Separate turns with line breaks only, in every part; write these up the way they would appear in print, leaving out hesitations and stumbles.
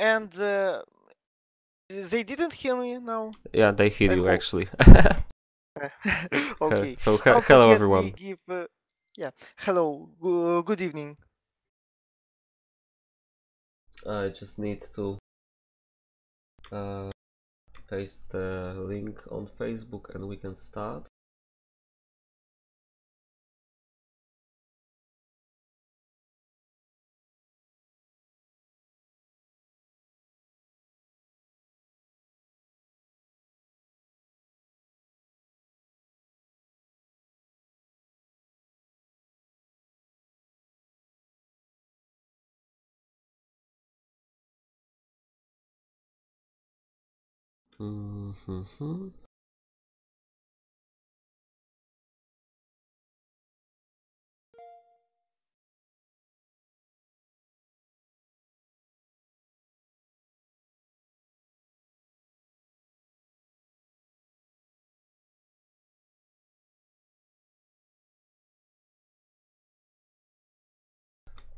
and they didn't hear me now.
Yeah, they hear
I
you
hope.
actually.
Okay.
So
Don't
hello
forget
everyone.
we give. Yeah. Hello. Good evening.
I just need to paste the link on Facebook and we can start.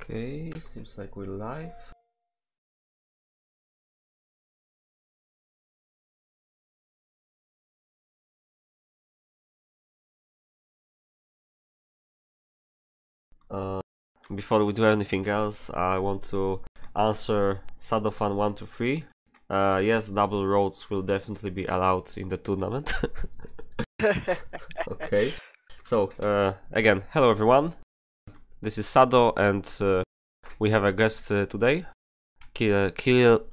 Okay, seems like we're live. Before we do anything else, I want to answer Sado fan 1 to 3. Yes, double roads will definitely be allowed in the tournament. Okay. So again, hello everyone. This is Sado and we have a guest today.
Kirelareus.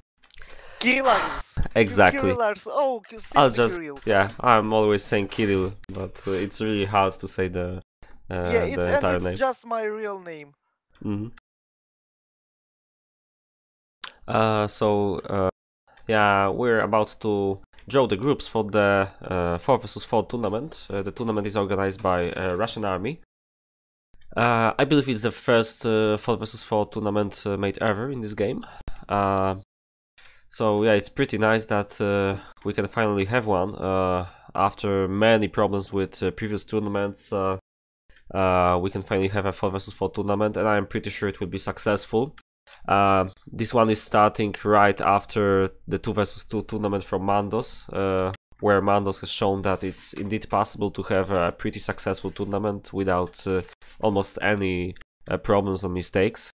Exactly.
Kirelareus. Oh,
I'll
simply
just
Kirill.
yeah. I'm always saying Kirill, but it's really hard to say the
Yeah,
entire
it's
name.
just my real name.
Yeah, we're about to draw the groups for the 4 vs 4 tournament. The tournament is organized by Russian army. I believe it's the first 4 vs 4 tournament made ever in this game. So yeah, it's pretty nice that we can finally have one after many problems with previous tournaments. We can finally have a 4 vs 4 tournament, and I'm pretty sure it will be successful. This one is starting right after the 2 vs 2 tournament from Mandos, where Mandos has shown that it's indeed possible to have a pretty successful tournament without almost any problems or mistakes.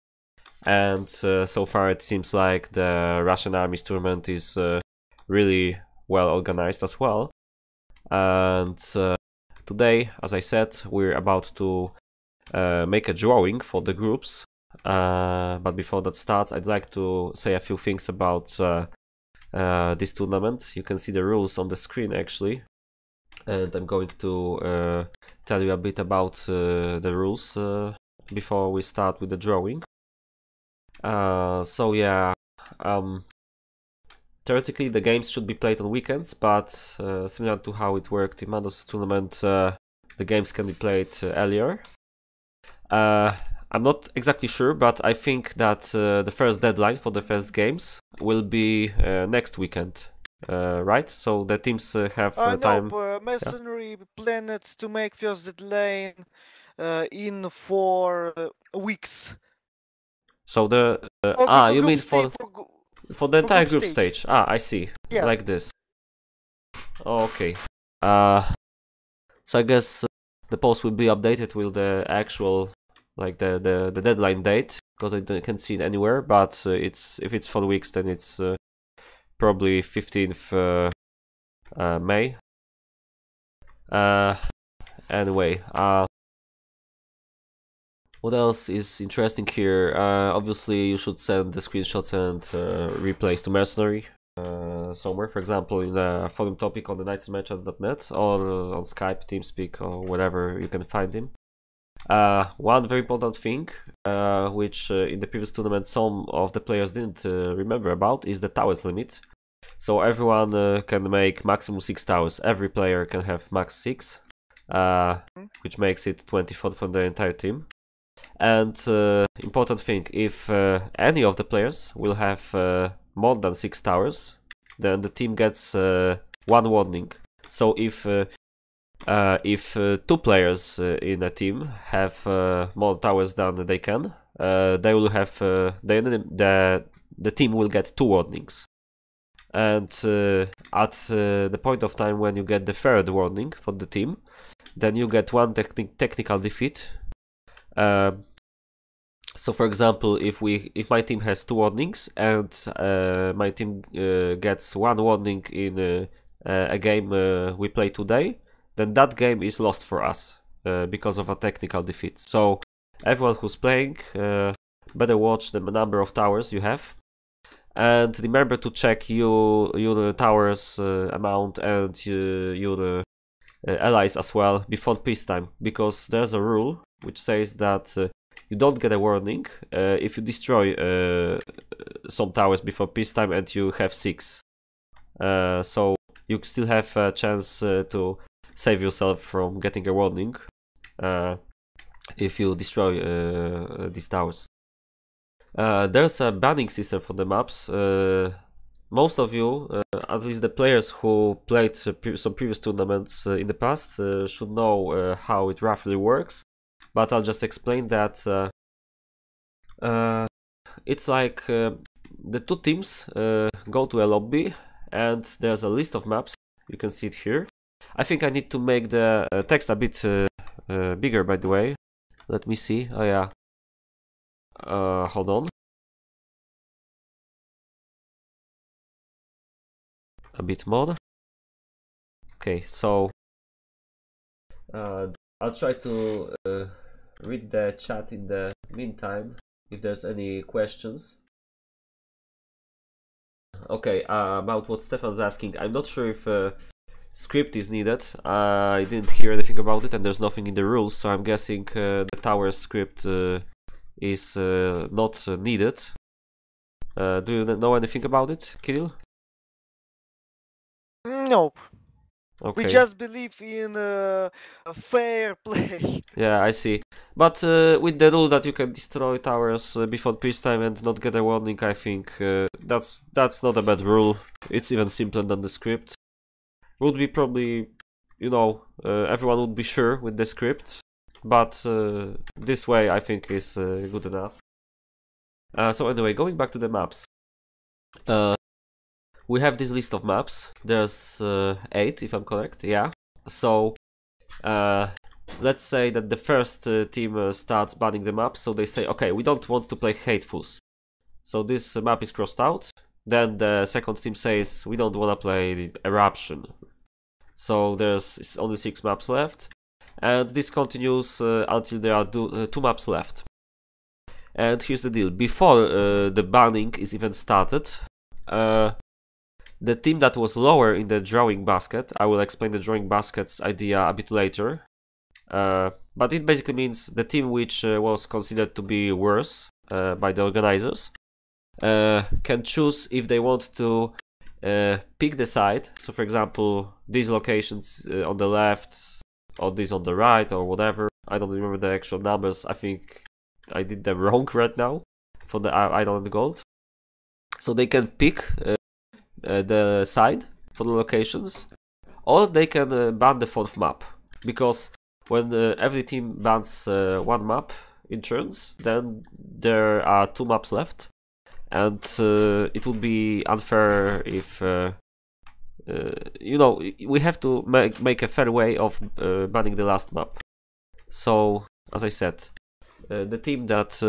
And so far it seems like the Russian army's tournament is really well organized as well. And today, as I said, we're about to make a drawing for the groups. But before that starts, I'd like to say a few things about this tournament. You can see the rules on the screen actually, and I'm going to tell you a bit about the rules before we start with the drawing. So yeah, theoretically the games should be played on weekends, but similar to how it worked in Mandos tournament, the games can be played earlier. I'm not exactly sure, but I think that the first deadline for the first games will be next weekend, right? So the teams have time.
No, Mercenary planned to make first deadline in 4 weeks.
So the you mean for the entire group stage? Ah, I see. Yeah. Like this. Okay. So I guess the post will be updated with the actual, like the deadline date, because I can't see it anywhere. But if it's 4 weeks, then it's probably 15th May. Anyway, what else is interesting here? Obviously, you should send the screenshots and replays to Mercenary somewhere, for example, in a forum topic on the nightsmatches.net or on Skype, TeamSpeak, or wherever you can find him. One very important thing, which in the previous tournament some of the players didn't remember about, is the towers limit. So everyone can make maximum 6 towers. Every player can have max 6, which makes it 24 for the entire team. And important thing, if any of the players will have more than 6 towers, then the team gets 1 warning. So if 2 players in a team have more towers than they can, they will have the the team will get 2 warnings. And at the point of time when you get the 3rd warning for the team, then you get 1 technical defeat. So for example, if my team has 2 warnings and my team gets 1 warning in a game we play today, then that game is lost for us because of a technical defeat. So everyone who's playing better watch the number of towers you have, and remember to check your towers amount and your allies as well before peacetime, because there's a rule which says that you don't get a warning if you destroy some towers before peacetime and you have 6. So you still have a chance to save yourself from getting a warning if you destroy these towers. There's a banning system for the maps. Most of you, at least the players who played some previous tournaments in the past, should know how it roughly works. But I'll just explain that it's like the 2 teams go to a lobby and there's a list of maps. You can see it here. I think I need to make the text a bit bigger, by the way. Let me see. Oh yeah. Hold on. A bit more. Okay, so I'll try to read the chat in the meantime if there's any questions. Okay, about what Stefan's asking, I'm not sure if script is needed. I didn't hear anything about it and there's nothing in the rules, so I'm guessing the tower script is not needed. Do you know anything about it, Kirill?
Nope.
Okay.
We just believe in a fair play.
Yeah, I see. But with the rule that you can destroy towers before peacetime and not get a warning, I think that's not a bad rule. It's even simpler than the script. Would be probably, you know, everyone would be sure with the script, but this way I think is good enough. So anyway, going back to the maps. We have this list of maps. There's 8, if I'm correct. Yeah. So let's say that the first team starts banning the map. So they say, okay, we don't want to play Hatefuls. So this map is crossed out. Then the second team says, we don't want to play the Eruption. So there's only 6 maps left. And this continues until there are 2 maps left. And here's the deal. Before the banning is even started, the team that was lower in the drawing basket, I will explain the drawing basket's idea a bit later, but it basically means the team which was considered to be worse by the organizers can choose if they want to pick the side. So for example, these locations on the left or these on the right or whatever. I don't remember the actual numbers. I think I did them wrong right now for the iron and the gold. So they can pick the side for the locations, or they can ban the 4th map, because when every team bans 1 map in turns, then there are 2 maps left, and it would be unfair if you know, we have to make a fair way of banning the last map. So as I said, the team that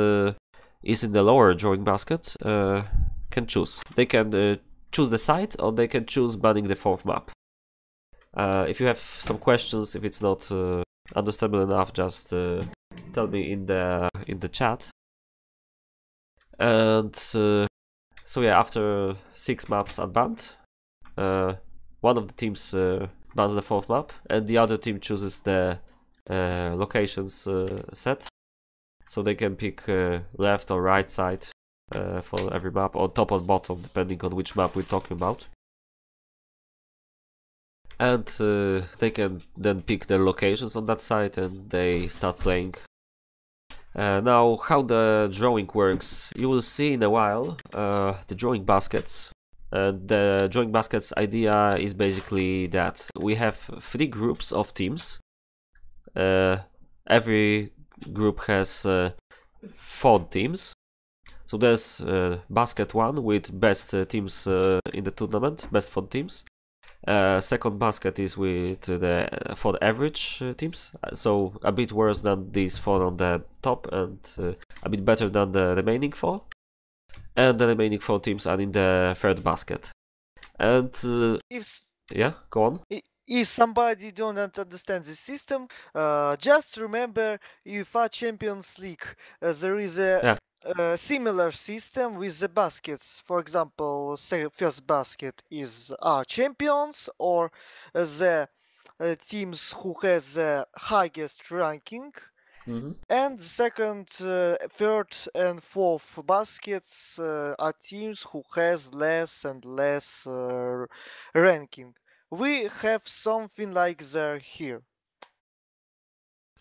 is in the lower drawing basket can choose. They can choose the side, or they can choose banning the 4th map. If you have some questions, if it's not understandable enough, just tell me in the chat. And so yeah, after 6 maps are banned, one of the teams bans the 4th map, and the other team chooses the locations set. So they can pick left or right side for every map, or top or bottom, depending on which map we're talking about. And they can then pick their locations on that side and they start playing. Now, how the drawing works, you will see in a while the drawing baskets. The drawing baskets idea is basically that we have 3 groups of teams. Every group has 4 teams. So there's basket 1 with best teams in the tournament, best 4 teams. Second basket is with for the average teams, so a bit worse than these 4 on the top, and a bit better than the remaining 4. And the remaining 4 teams are in the third basket. And yeah, go on.
If somebody don't understand the system, just remember UEFA Champions League. There is a similar system with the baskets. For example, say first basket is champions, or the teams who has the highest ranking. And second, third and fourth baskets are teams who has less and less ranking. We have something like that here.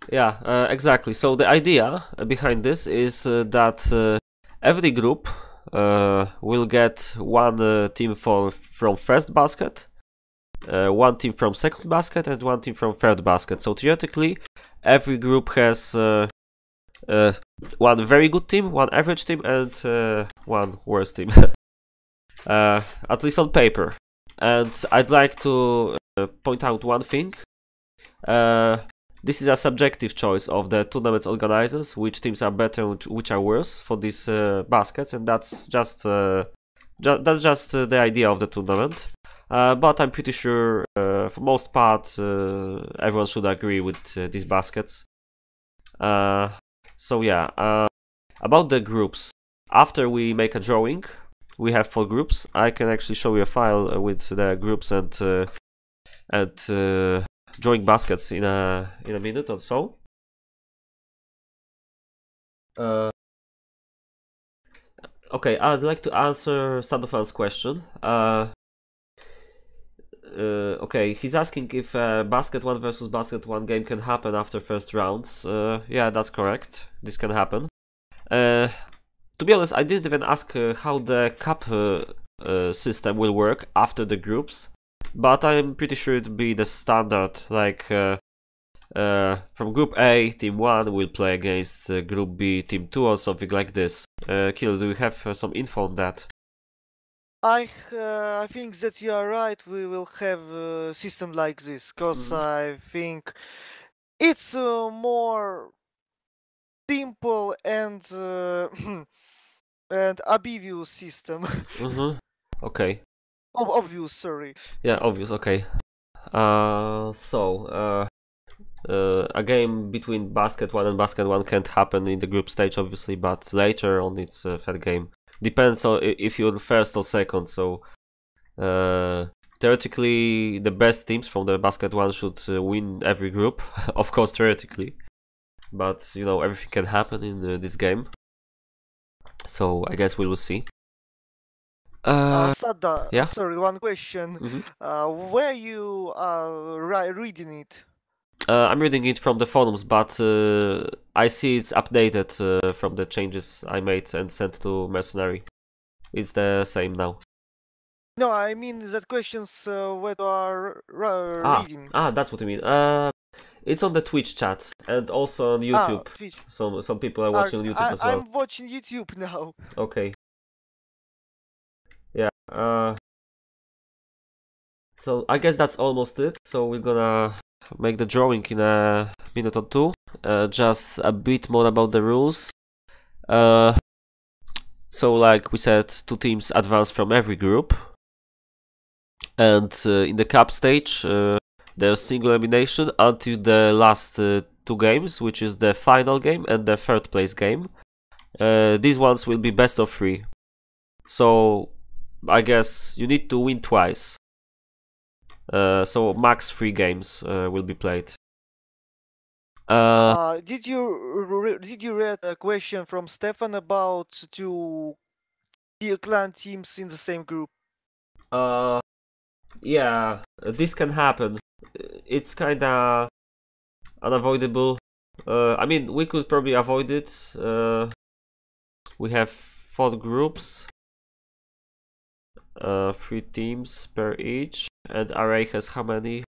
Yeah, exactly. So the idea behind this is that every group will get one team from first basket, one team from second basket, and one team from third basket. So theoretically, every group has one very good team, one average team, and one worse team. At least on paper. And I'd like to point out one thing. This is a subjective choice of the tournament organizers, which teams are better and which are worse for these baskets, and that's just the idea of the tournament. But I'm pretty sure, for most part, everyone should agree with these baskets. So yeah, about the groups. After we make a drawing, we have 4 groups. I can actually show you a file with the groups and drawing baskets in a minute or so. Okay, I'd like to answer Sadofan's question. Okay, he's asking if basket 1 versus basket 1 game can happen after first rounds. Yeah, that's correct. This can happen. To be honest, I didn't even ask how the cup system will work after the groups, but I'm pretty sure it'll be the standard, like from Group A, Team 1 will play against Group B, Team 2 or something like this. Kill, do you have some info on that?
I think that you are right. We will have a system like this, because I think it's more simple and and obvious system.
Okay.
Obvious, sorry.
Yeah, obvious. Okay. A game between basket 1 and basket 1 can't happen in the group stage, obviously, but later on it's a fair game. Depends on if you're first or second. So theoretically, the best teams from the basket 1 should win every group. Of course, theoretically, but you know, everything can happen in this game. So I guess we will see.
Sada,
yeah?
sorry, one question. Where you are reading it?
I'm reading it from the forums, but I see it's updated from the changes I made and sent to Mercenary. It's the same now.
No, I mean that questions where you are reading.
That's what you mean. It's on the Twitch chat and also on YouTube.
Twitch.
Some people are watching on YouTube as well.
I'm watching YouTube now.
Okay. Yeah. So I guess that's almost it. So we're gonna make the drawing in a minute or two. Just a bit more about the rules. So like we said, 2 teams advance from every group. And in the cup stage, there's single elimination until the last 2 games, which is the final game and the third place game. These ones will be best of 3. So I guess you need to win twice. So max 3 games will be played.
Did you read a question from Stefan about 2 clan teams in the same group?
Yeah, this can happen. It's kinda unavoidable. I mean, we could probably avoid it. We have 4 groups, 3 teams per each, and Array has how many?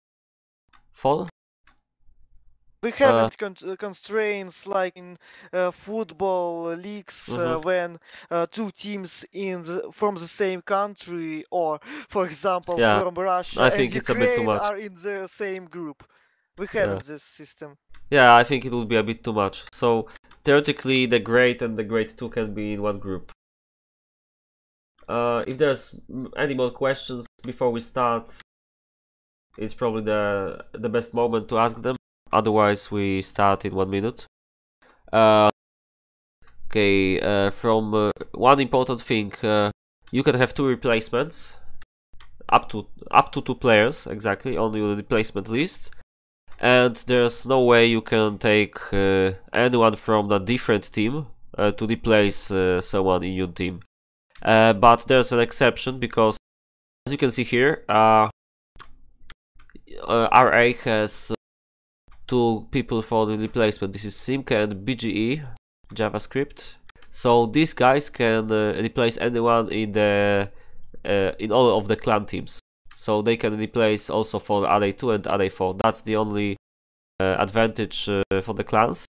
4?
We haven't constraints like in football leagues when two teams from the same country, or for example
Yeah,
from Russia
I
and
think it's a bit too
Ukraine
much.
are in the same group. We
Yeah.
haven't this system.
Yeah, I think it will be a bit too much. So theoretically, the Great and the Great 2 can be in one group. If there's any more questions before we start, it's probably the best moment to ask them. Otherwise, we start in 1 minute. From one important thing, you can have two replacements, up to 2 players exactly on your replacement list, and there's no way you can take anyone from a different team to replace someone in your team. But there's an exception, because as you can see here, RA has 2 people for the replacement. This is Simca and BGE JavaScript. So these guys can replace anyone in all of the clan teams. So they can replace also for RA2 and RA4. That's the only advantage for the clans.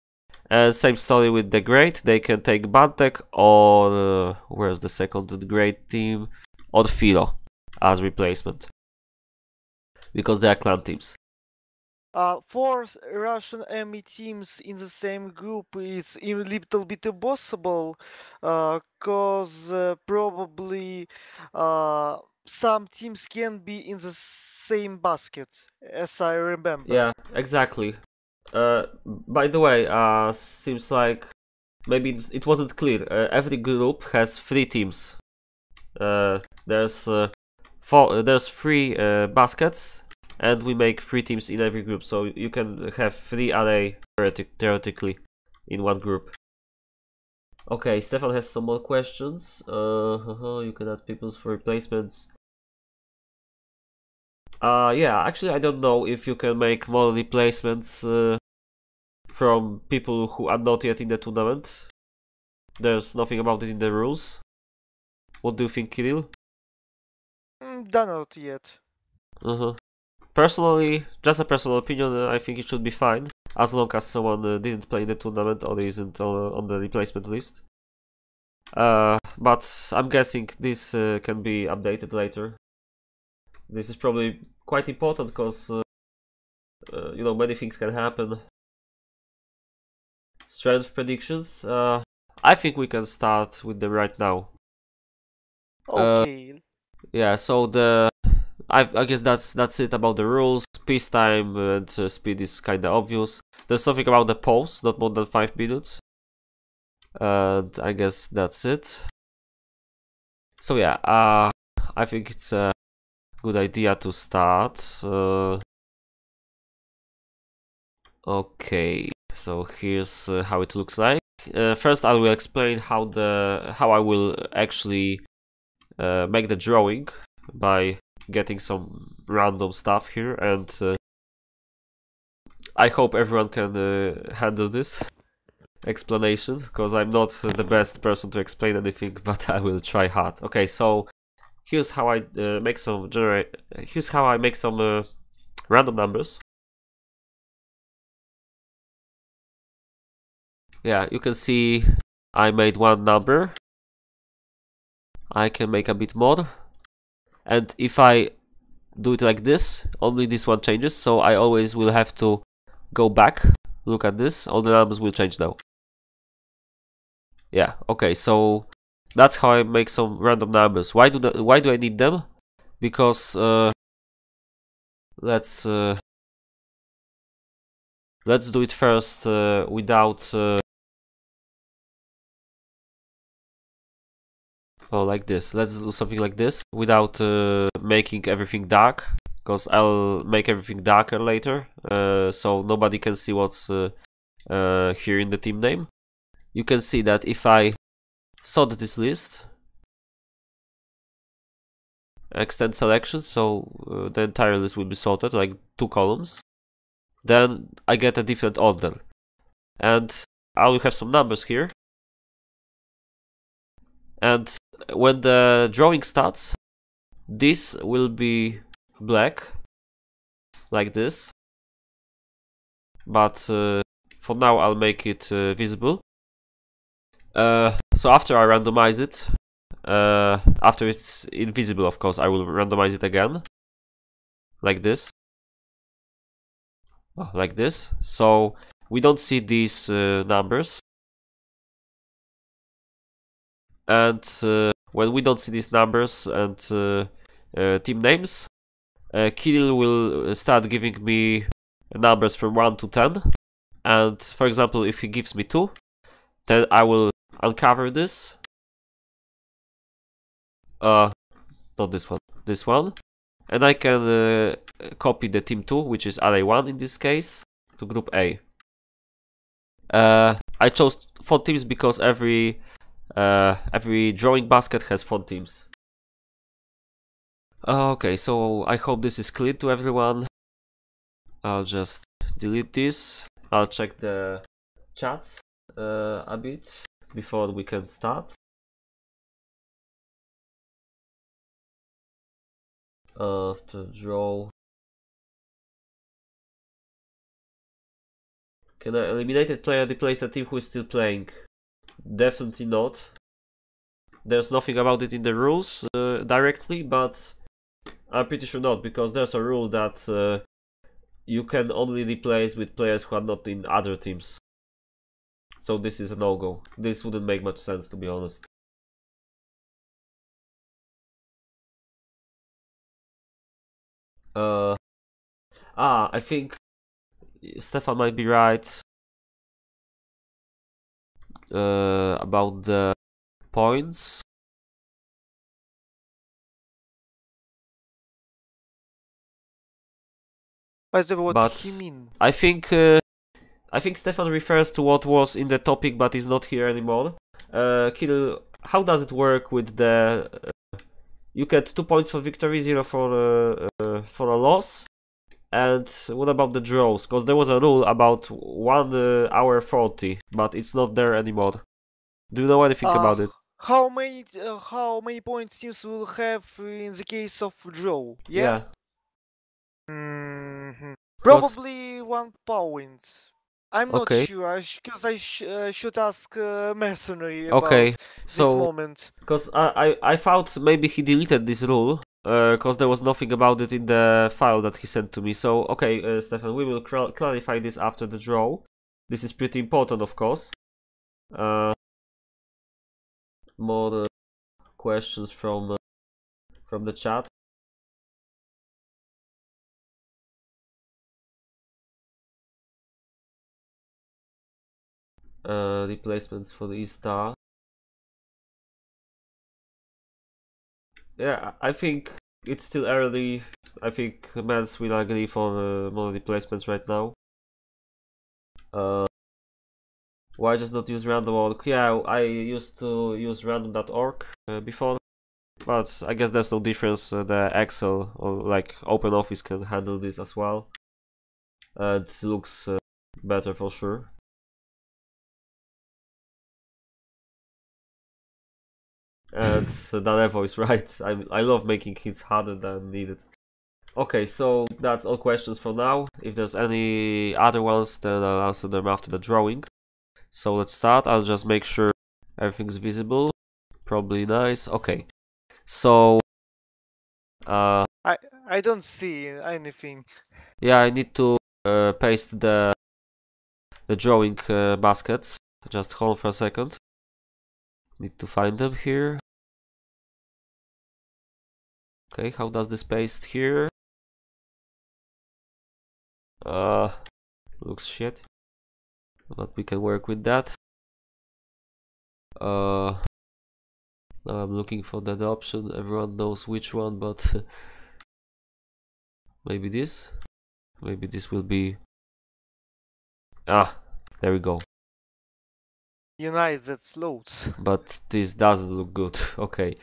And same story with the Great. They can take Bantek or where's the second Great team, or Philo as replacement, because they are clan teams.
Four Russian enemy teams in the same group, it's a little bit impossible, cause probably some teams can be in the same basket, as I remember.
Yeah, exactly. By the way, seems like maybe it wasn't clear. Every group has 3 teams. There's 3 baskets, and we make 3 teams in every group, so you can have 3 array theoretically in one group. Okay, Stefan has some more questions. You can add peoples for replacements. Yeah, actually I don't know if you can make more replacements from people who are not yet in the tournament. There's nothing about it in the rules. What do you think, Kirill?
Done not yet.
Personally, just a personal opinion, I think it should be fine, as long as someone didn't play in the tournament or isn't on the replacement list. But I'm guessing this can be updated later. This is probably quite important, because you know, many things can happen. Strength predictions. I think we can start with them right now.
Okay.
Yeah, so I guess that's it about the rules. Peacetime and speed is kinda obvious. There's something about the pause, not more than 5 minutes. And I guess that's it. So yeah, I think it's a good idea to start. Okay, so here's how it looks like. First, I will explain how I will actually make the drawing by getting some random stuff here, and I hope everyone can handle this explanation, because I'm not the best person to explain anything, but I will try hard. Okay, so here's how I make some random numbers. Yeah, you can see I made one number. I can make a bit more, and if I do it like this, only this one changes, so I always will have to go back, look at this, all the numbers will change now. Yeah, okay, so that's how I make some random numbers. Why do I need them? Because let's do it first without like this. Let's do something like this without making everything dark, because I'll make everything darker later, so nobody can see what's here in the team name. You can see that if I sort this list, extend selection, so the entire list will be sorted, like 2 columns, then I get a different order. And I will have some numbers here. And when the drawing starts, this will be black, like this. but for now I'll make it visible. So after I randomize it, after it's invisible, of course, I will randomize it again, like this. Like this. So we don't see these numbers. And when we don't see these numbers and team names, Kirill will start giving me numbers from 1 to 10. And for example, if he gives me 2, then I will uncover this. Not this one, this one. And I can copy the team 2, which is array 1 in this case, to group A. I chose 4 teams because every drawing basket has 4 teams. Okay, so I hope this is clear to everyone. I'll just delete this. I'll check the chats a bit before we can start. After draw. Can an eliminated player replace a team who is still playing? Definitely not. There's nothing about it in the rules directly, but I'm pretty sure not, because there's a rule that you can only replace with players who are not in other teams. So this is a no-go. This wouldn't make much sense, to be honest. I think Stefan might be right about the points.
What he mean?
I think Stefan refers to what was in the topic but is not here anymore. Kirill, how does it work with the... you get 2 points for victory, 0 for a loss. And what about the draws? Because there was a rule about 1 hour 40, but it's not there anymore. Do you know anything about it?
How many points teams will have in the case of draw? Yeah. Probably 1 point. I'm not sure, because I should ask Mercenary about this moment.
Because I thought maybe he deleted this rule, because there was nothing about it in the file that he sent to me. So, okay, Stefan, we will clarify this after the draw. This is pretty important, of course. More questions from the chat. Replacements for the E-Star. Yeah, I think it's still early. I think Mans will agree for more replacements right now. Why just not use random.org? Yeah, I used to use random.org before, but I guess there's no difference. The Excel or like OpenOffice can handle this as well. It looks better for sure. And Danevo is right. I love making hits harder than needed. Okay, so that's all questions for now. If there's any other ones, then I'll answer them after the drawing. So let's start. I'll just make sure everything's visible. Probably nice. Okay. So
I don't see anything.
Yeah, I need to paste the drawing baskets. Just hold for a second. Need to find them here. Okay, how does this paste here? Looks shit, but we can work with that. Now I'm looking for that option. Everyone knows which one, but maybe this. Maybe this will be. There we go.
United slots.
But this doesn't look good. Okay.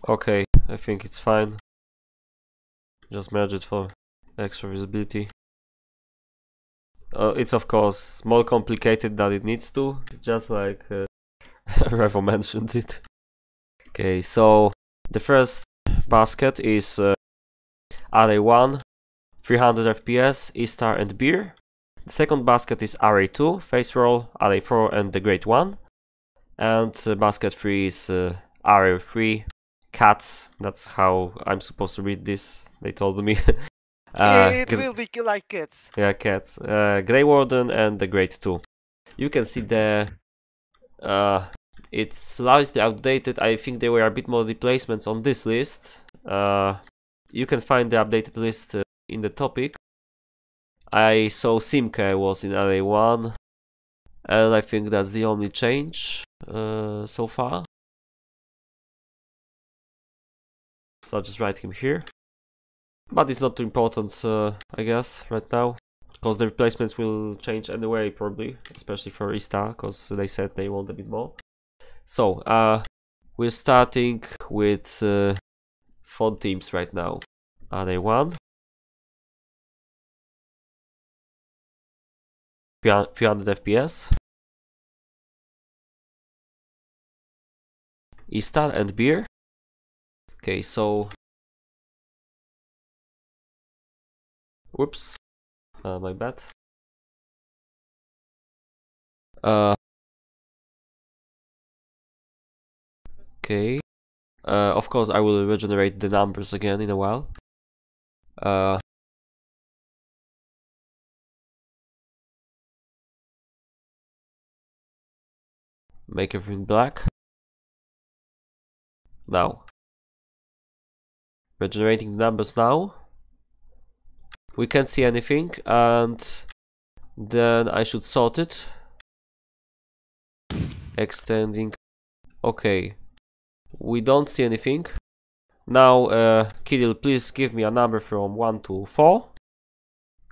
Okay, I think it's fine. Just merge it for extra visibility. It's of course more complicated than it needs to, just like Revo mentioned it. Okay, so the first basket is Array 1, 300 FPS, E-Star and Beer. The second basket is Array 2, FACEROLL, Array 4 and the Great 1. And basket 3 is Array 3, Cats. That's how I'm supposed to read this, they told me.
It will be like cats.
Yeah, cats. GreyWarden and the Great 2. You can see the it's slightly outdated. I think there were a bit more replacements on this list. You can find the updated list in the topic. I saw Simke was in Array 1, and I think that's the only change so far. So I'll just write him here. But it's not too important, I guess, right now. Because the replacements will change anyway, probably. Especially for E-Star, because they said they want a bit more. So, we're starting with 4 teams right now. Array 1. 300 FPS. E-Star and Beer. Okay, so... Whoops. My bad. Okay. Of course, I will regenerate the numbers again in a while. Make everything black. Now. Regenerating the numbers now. We can't see anything, and then I should sort it. Extending. Okay. We don't see anything. Now, Kirill, please give me a number from 1 to 4.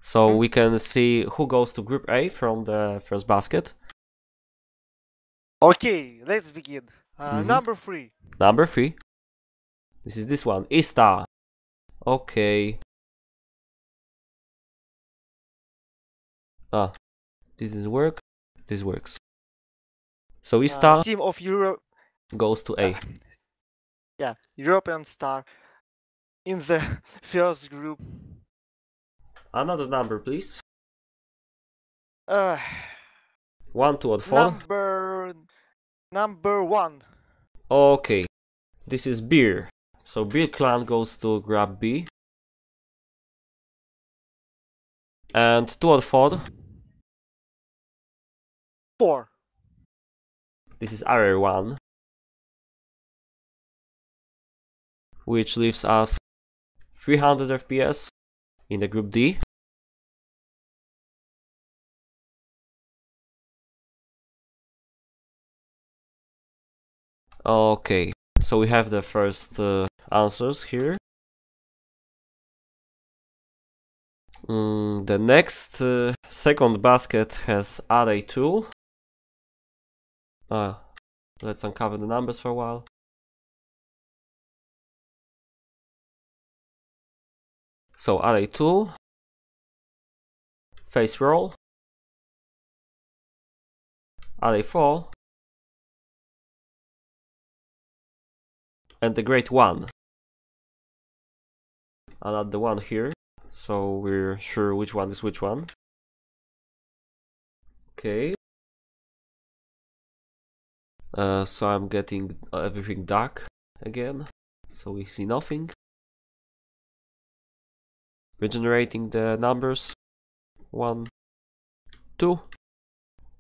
So we can see who goes to Group A from the first basket.
Okay, let's begin. Number 3.
Number 3. This is this one. E-Star. Okay. Ah, this doesn't work. This works. So E-Star
Team of Europe
goes to A.
Yeah, European Star in the first group.
Another number, please.
1,
2, or 4.
Number 1.
Okay. This is Beer. So Beer Clan goes to grab B. And 2 or 4.
4.
This is Array 1. Which leaves us 300 FPS in the group D. Okay, so we have the first answers here. The next second basket has Array 2. Let's uncover the numbers for a while. So Array 2, FACEROLL, Array 4, and the Great 1. I'll add the 1 here, so we're sure which one is which one. Okay. So I'm getting everything dark again, so we see nothing. Regenerating the numbers. 1, 2.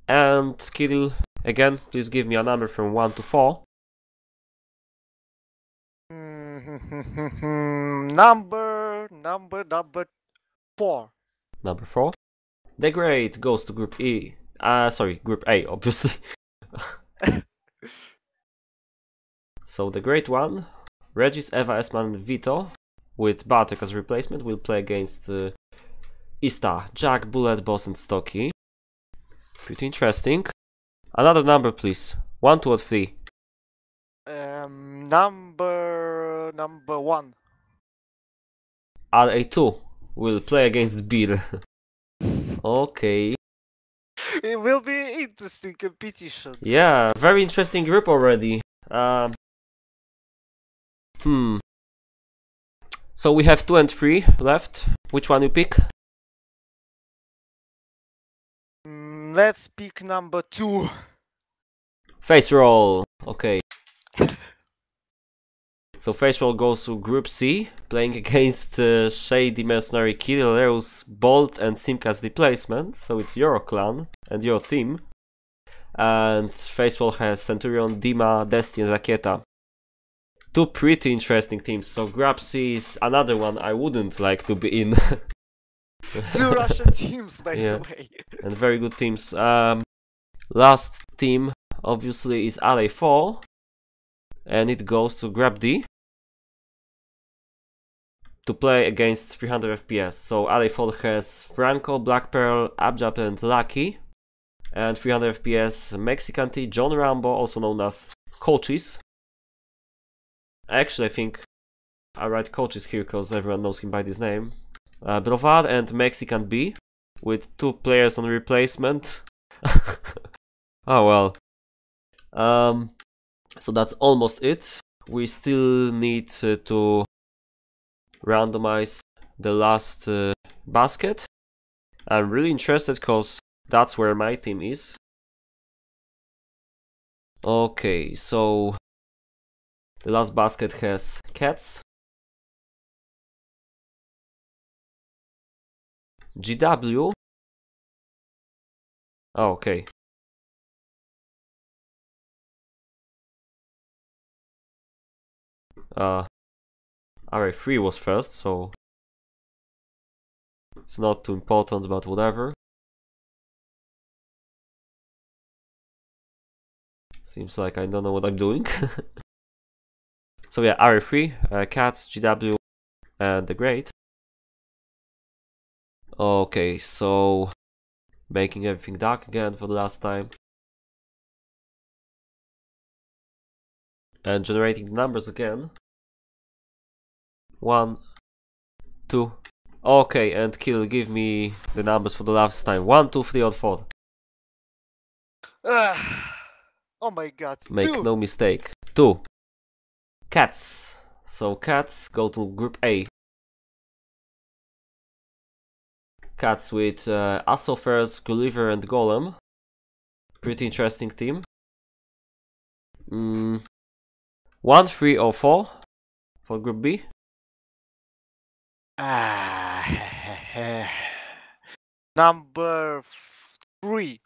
And Kirill, again, please give me a number from 1 to 4.
Number 4.
Number 4. The Great goes to Group E. Sorry, Group A, obviously. So the Great 1, Regis, Eva, Essman, and Vieto, with Bartek as replacement, will play against E-Star, Jack, Bullet, Boss, and Stocky. Pretty interesting. Another number, please. 1, 2, or 3.
Number number 1.
RA2 will play against Beer. Okay.
It will be interesting competition.
Yeah, very interesting group already. So we have 2 and 3 left. Which one you pick?
Let's pick number 2.
FACEROLL. Okay. So FACEROLL goes to Group C, playing against Shady, Mercenary, Kirelareus, Bolt, and Simka's replacement. So it's your clan and your team. And FACEROLL has Centurion, Dima, Destah, and Raketa. 2 pretty interesting teams. So Group C is another one I wouldn't like to be in.
2 Russian teams, by the way.
And very good teams. Last team, obviously, is RA4. And it goes to Group D to play against 300 FPS. So RA4 has Franco, Black Pearl, Abjab, and Lucky. And 300 FPS Mexican T, John Rambo, also known as Coaches. Actually, I think I write Coaches here because everyone knows him by this name. Brovar and Mexican B with 2 players on replacement. Oh well. So that's almost it. We still need to randomize the last basket. I'm really interested because that's where my team is. Okay, so the last basket has cats, GW. Oh, okay. RA3 was first, so it's not too important, but whatever. Seems like I don't know what I'm doing. So yeah, RA3, Cats, GW, and the Great. Okay, so making everything dark again for the last time. And generating the numbers again. 1, 2. Okay, and Kill, give me the numbers for the last time. 1, 2, 3, or 4.
Oh my god.
Make
2.
no mistake. 2. Cats. So cats go to Group A. Cats with Asso, Ferz, Gulliver, and Gollem. Pretty interesting team. 1, 3, or 4 for Group B.
Number 3.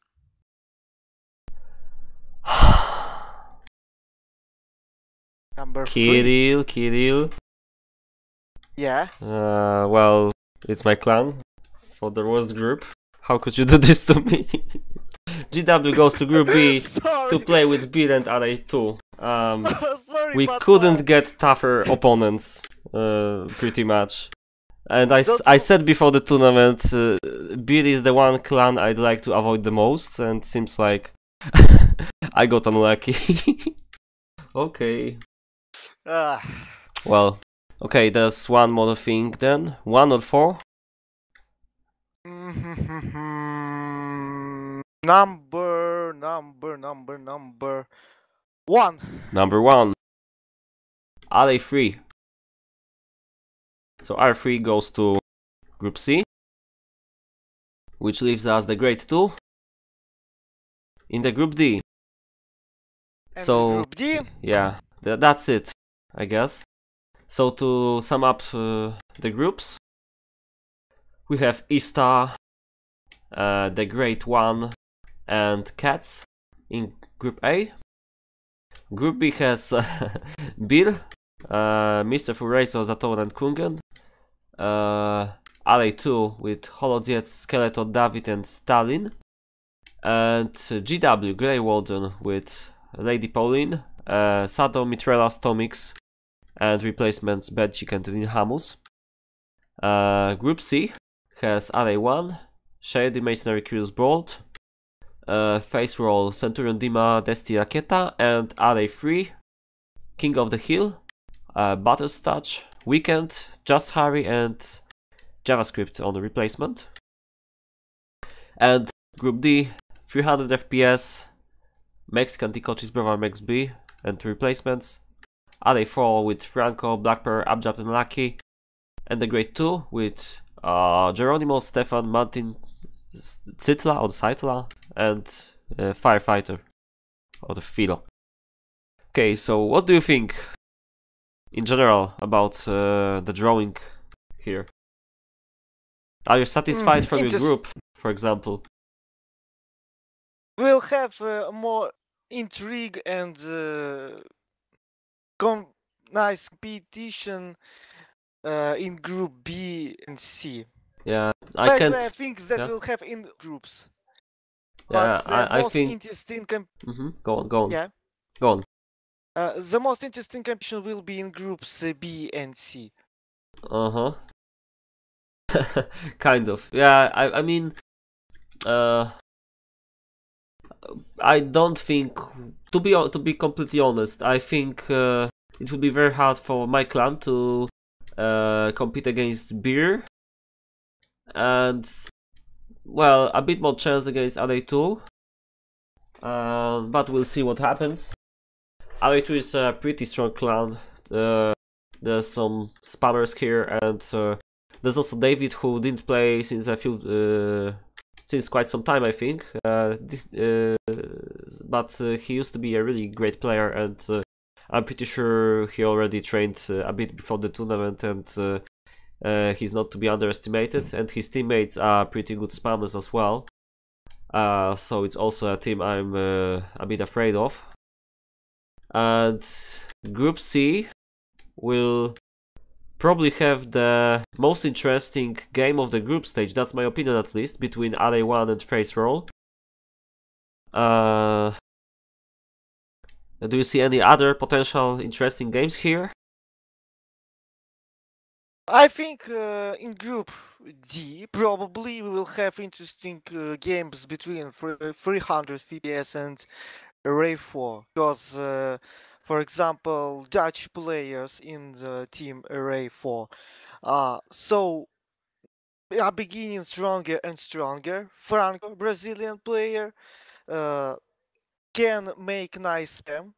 Number 3.
Kirill.
Yeah.
Well, it's my clan for the worst group. How could you do this to me? GW goes to Group B to play with Bill and RA2.
Sorry,
We couldn't get tougher opponents, pretty much. And I said before the tournament, Bill is the one clan I'd like to avoid the most, and seems like I got unlucky. Okay. Well, okay, there's one more thing then. 1 or 4?
Number 1.
Number 1. RA3. So R3 goes to Group C, which leaves us the Great 2 in the Group D.
And
so
Group D?
Yeah, that's it, I guess. So to sum up the groups, we have Ista, the Great 1, and Cats in Group A. Group B has Bill, Mr. Furazo, Zatoara, and Kungen. RA2 with Holodziec, Skeletor, David, and Stalin. And GW, GreyWarden with LadyPauline, Sado, Mithrellas, Tomixx, and replacements Bercik and Rinhamus. Group C has RA1, Shady, Mercenary, Bolt, FACEROLL, Centurion, Dima, Destah, Raketa, and RA3, King of the Hill, Butterscotch, Weekend, Just Harry, and JavaScript on the replacement. And Group D, 300 FPS, Mexican Tico Cheeseburger Mex B, and replacements. RA4 with Franco, Blackpear, Abjad, and Lucky. And the Grade 2 with Geronimo, Stefan, Martin, Zitla or Zitla, and Firefighter or the Philo. Okay, so what do you think in general about the drawing here? Are you satisfied from your group, for example?
We'll have more intrigue and nice competition in Group B and C.
Yeah,
I think that we'll have in groups.
Yeah,
but
I think.
Interesting
Go on.
Yeah.
Go on.
The most interesting competition will be in groups B and C.
Kind of. Yeah, I mean, I don't think, to be completely honest, I think it will be very hard for my clan to compete against Beer, and well, a bit more chance against RA2, but we'll see what happens. RA2 is a pretty strong clan. There's some spammers here, and there's also David, who didn't play since since quite some time, I think. But he used to be a really great player, and I'm pretty sure he already trained a bit before the tournament, and he's not to be underestimated. And his teammates are pretty good spammers as well. So it's also a team I'm a bit afraid of. And Group C will probably have the most interesting game of the group stage, that's my opinion at least, between RA1 and FACEROLL. Do you see any other potential interesting games here?
I think in Group D probably we will have interesting games between 300 FPS and RA4, because for example, Dutch players in the team RA4 so are beginning stronger and stronger. Franco, Brazilian player, can make nice spam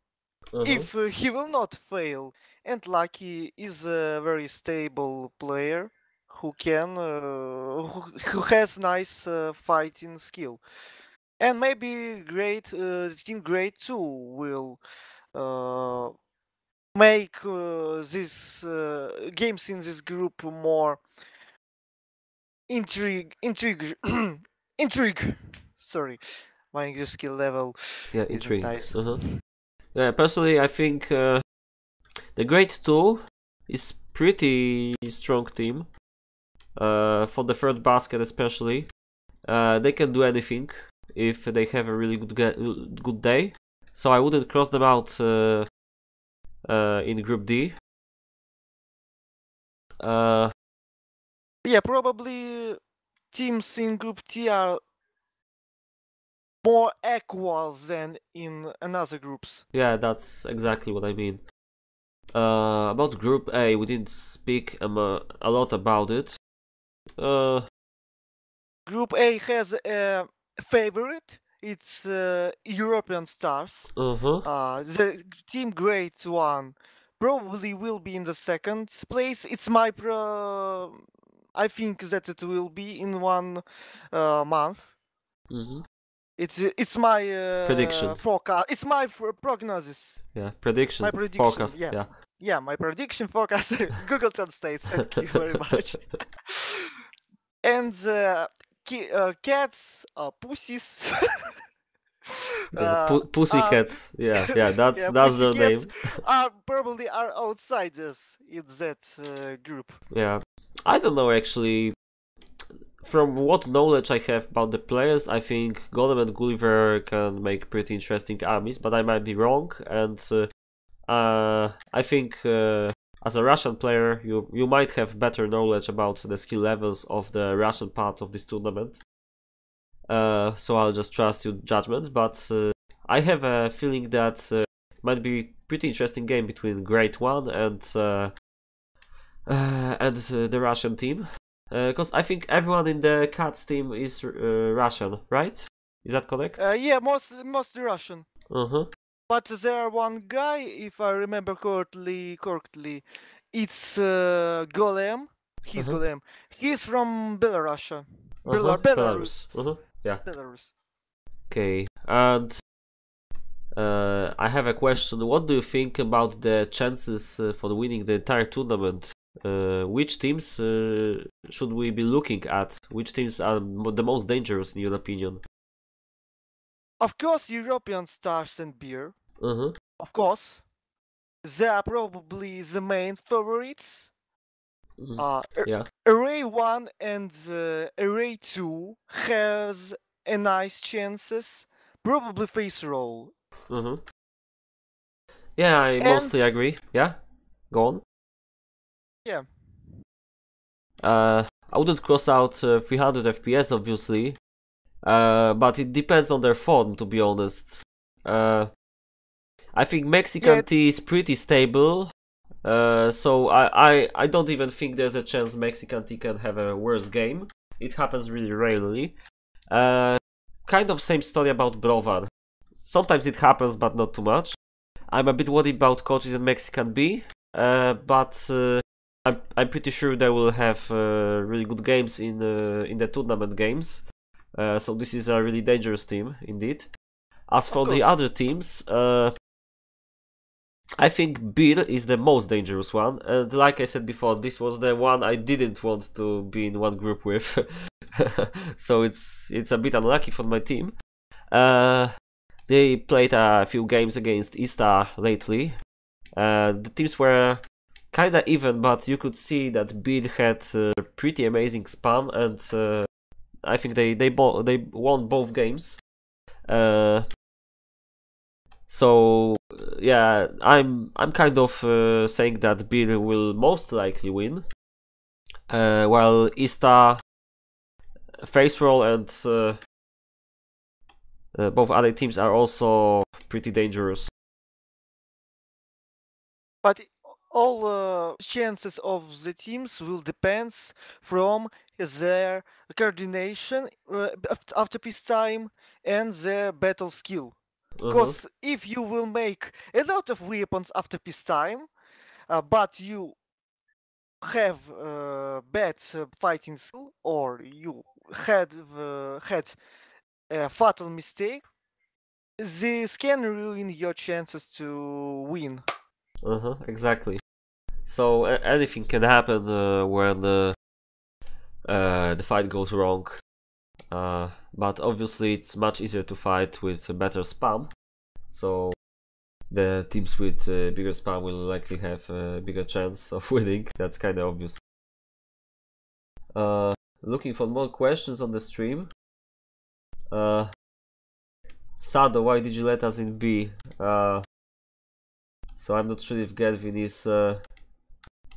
if he will not fail. And Lucky is a very stable player who can who has nice fighting skill. And maybe Team Great 2 will make these games in this group more intrigue. Sorry, my English skill level.
Yeah, intrigue.
Nice.
Yeah, personally, I think the Great 2 is pretty strong team. For the third basket especially, they can do anything if they have a really good day. So I wouldn't cross them out in Group D.
Yeah, probably teams in Group T are more equal than in another groups.
Yeah, that's exactly what I mean. About Group A, we didn't speak a lot about it.
Group A has a favorite. It's European Stars. The team Great 1 probably will be in the second place. It's my I think that it will be in 1 month. It's my
prediction.
Forecast. It's my prognosis.
Yeah, prediction.
My prediction.
Forecast.
Yeah, my prediction forecast. Google Translate. Thank you very much. And cats, pussies.
Pussycats. That's their name.
Probably are outsiders in that group.
Yeah, I don't know actually. From what knowledge I have about the players, I think Gollem and Gulliver can make pretty interesting armies, but I might be wrong. And I think as a Russian player, you might have better knowledge about the skill levels of the Russian part of this tournament. So I'll just trust your judgment. But I have a feeling that might be pretty interesting game between GreyWarden and the Russian team. Because I think everyone in the Cats team is Russian, right? Is that correct?
Yeah, mostly Russian.
Uh-huh.
But there one guy, if I remember correctly, it's Gollem. He's Gollem. He's from Belarus.
Belarus. Yeah.
Belarus.
Okay, and I have a question. What do you think about the chances for winning the entire tournament? Which teams should we be looking at? Which teams are the most dangerous in your opinion?
Of course, European stars and beer.
Uh-huh.
Of course. They are probably the main favorites.
Yeah.
Array 1 and Array 2 has a nice chances. Probably FACEROLL.
Uh-huh. Yeah, I mostly agree. Yeah? Go on.
Yeah.
I wouldn't cross out 300 FPS, obviously. But it depends on their phone, to be honest. I think Mexican T is pretty stable. So I don't even think there's a chance Mexican T can have a worse game. It happens really rarely. Kind of same story about Brovar. Sometimes it happens, but not too much. I'm a bit worried about coaches in Mexican B, but I'm pretty sure they will have really good games in the tournament games. So this is a really dangerous team, indeed. As for the other teams, I think Beer is the most dangerous one, and like I said before, this was the one I didn't want to be in one group with, so it's a bit unlucky for my team. They played a few games against Destah lately. The teams were kinda even, but you could see that Beer had pretty amazing spam, and I think they won both games. So yeah, I'm kind of saying that Beer will most likely win, while Destah, FACEROLL, and both other teams are also pretty dangerous.
But all chances of the teams will depend from their coordination after peacetime and their battle skill. Because if you will make a lot of weapons after peacetime, but you have bad fighting skill, or you had a fatal mistake, this can ruin your chances to win.
Exactly. So anything can happen when the fight goes wrong. But obviously it's much easier to fight with better spam. So the teams with bigger spam will likely have a bigger chance of winning. That's kind of obvious. Looking for more questions on the stream. Sado, why did you let us in B? So I'm not sure if Gelvin is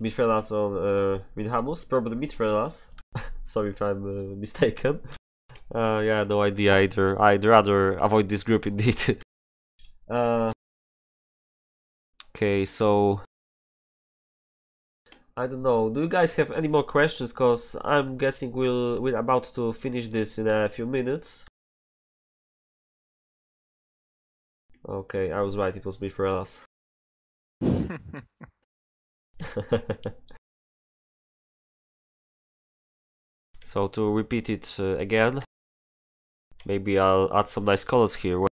Mithrellas or Rinhamus. Probably Mithrellas. Sorry if I'm mistaken. Yeah, no idea either. I'd rather avoid this group indeed. Okay, so I don't know. Do you guys have any more questions? Cause I'm guessing we're about to finish this in a few minutes. Okay, I was right. It was Mithrellas. So to repeat it again, maybe I'll add some nice colors here.